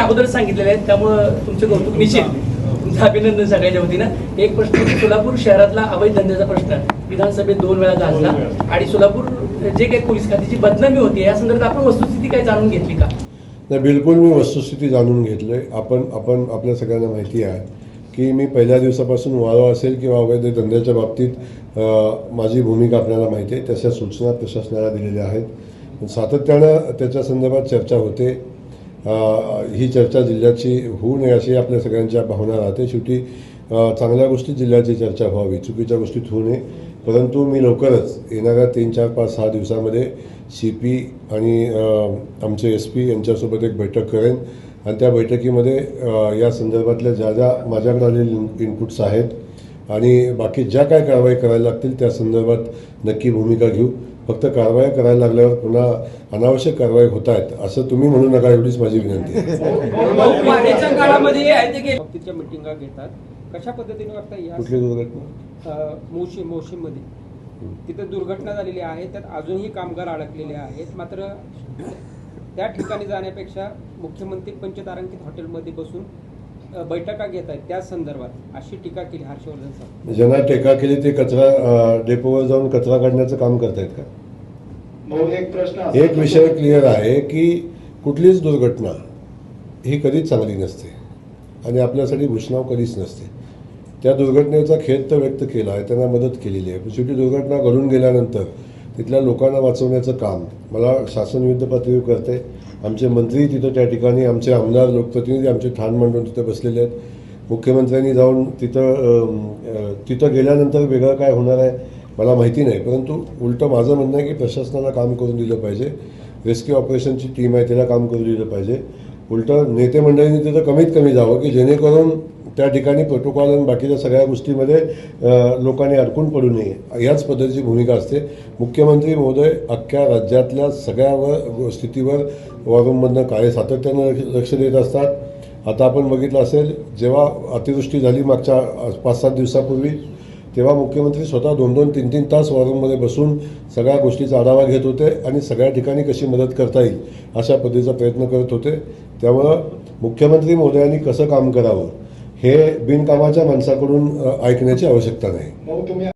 अगोदर सांगितलेले आहेत, त्यामुळे तुमचे कौतुक निश्चित, तुमचं अभिनंदन सगळ्याच्या वतीनं। एक प्रश्न, सोलापूर शहरातला अवैध धंद्याचा प्रश्न विधानसभेत 2 वेळा गाजला आणि सोलापूर जे काही पोलीस खात्याची बदनामी होती या संदर्भात आपण वस्तुस्थिती काय जाणून घेतली का? नाही, बिलकुल मी वस्तुस्थिती जाणून घेतली। आपण आपल्या सगळ्यांना माहिती आहे की मी पहिल्या दिवसापासून वाळवा असेल किंवा अवैध धंद्याच्या बाबतीत माझी भूमिका आपल्याला माहिती आहे। तशा सूचना प्रशासनाला दिलेल्या आहेत, सातत्यानं त्याच्या संदर्भात चर्चा होते। ही चर्चा जिल्ह्याची होऊ नये अशी आपल्या सगळ्यांच्या भावना राहते। शेवटी चांगल्या गोष्टीत जिल्ह्याची चर्चा व्हावी, चुकीच्या गोष्टीत होऊ नये। परंतु मी लवकरच येणाऱ्या 3, 4, 5, 6 दिवसामध्ये CP आणि आमचे SP यांच्यासोबत एक बैठक करेन आणि त्या बैठकीमध्ये या संदर्भातल्या ज्या माझ्याकडे आलेले इनपुट्स आहेत आणि बाकी ज्या काय कारवाई करायला लागतील त्या संदर्भात नक्की भूमिका घेऊ। फक्त कारवाई करायला लागल्यावर पुन्हा अनावश्यक कारवाई होत आहेत असं तुम्ही म्हणू नका, एवढीच माझी विनंती आहे। काळामध्ये मीटिंगा घेतात, कशा पद्धतीने वाटतं या कुठली दुर्घटना? मोशीमध्ये तिथे दुर्घटना झालेली आहे, त्यात अजूनही कामगार अडकलेले आहेत। मात्र त्या ठिकाणी जाण्यापेक्षा मुख्यमंत्री पंचतारांकित हॉटेलमध्ये बसून बैठका घेत आहेत, त्या संदर्भात अशी टीका केली हर्षवर्धन साहेब। ज्यांना टीका केली ते कचरा डेपोवर जाऊन कचरा काढण्याचं काम करतायत का? एक विषय क्लिअर आहे की कुठलीच दुर्घटना ही कधीच चांगली नसते आणि आपल्यासाठी भूषणाव कधीच नसते। त्या दुर्घटनेचा खेद तर व्यक्त केला आहे, त्यांना मदत केलेली आहे, पण शेवटी दुर्घटना घडून गेल्यानंतर तिथल्या लोकांना वाचवण्याचं काम मला शासन युद्ध पातळीवर करते। आमचे मंत्री तिथं त्या ठिकाणी, आमचे आमदार लोकप्रतिनिधी आमचे ठाण मांडून तिथं बसलेले आहेत। मुख्यमंत्र्यांनी जाऊन तिथं गेल्यानंतर वेगळं काय होणार आहे मला माहिती नाही, परंतु उलटं माझं म्हणणं आहे की प्रशासनाला काम करून दिलं पाहिजे। रेस्क्यू ऑपरेशनची टीम आहे, तिला काम करू दिलं पाहिजे। उलटं नेते मंडळींनी तिथं कमीत कमी जावं की जेणेकरून त्या ठिकाणी प्रोटोकॉल आणि बाकीच्या सगळ्या गोष्टीमध्ये लोकांनी अडकून पडू नये, याच पद्धतीची भूमिका असते। मुख्यमंत्री महोदय अख्ख्या राज्यातल्या सगळ्या स्थितीवर वॉररूममधनं सातत्यानं लक्ष देत असतात। आता आपण बघितलं असेल, जेव्हा अतिवृष्टी झाली मागच्या 5-7 दिवसापूर्वी, तेव्हा मुख्यमंत्री स्वतः 2-2, 3-3 तास वॉररूममध्ये बसून सगळ्या गोष्टीचा आढावा घेत होते आणि सगळ्या ठिकाणी कशी मदत करता येईल अशा पद्धतीचा प्रयत्न करत होते। त्यामुळं मुख्यमंत्री महोदयांनी कसं काम करावं हे बिनकामाच्या माणसाकडून ऐकण्याची आवश्यकता नाही।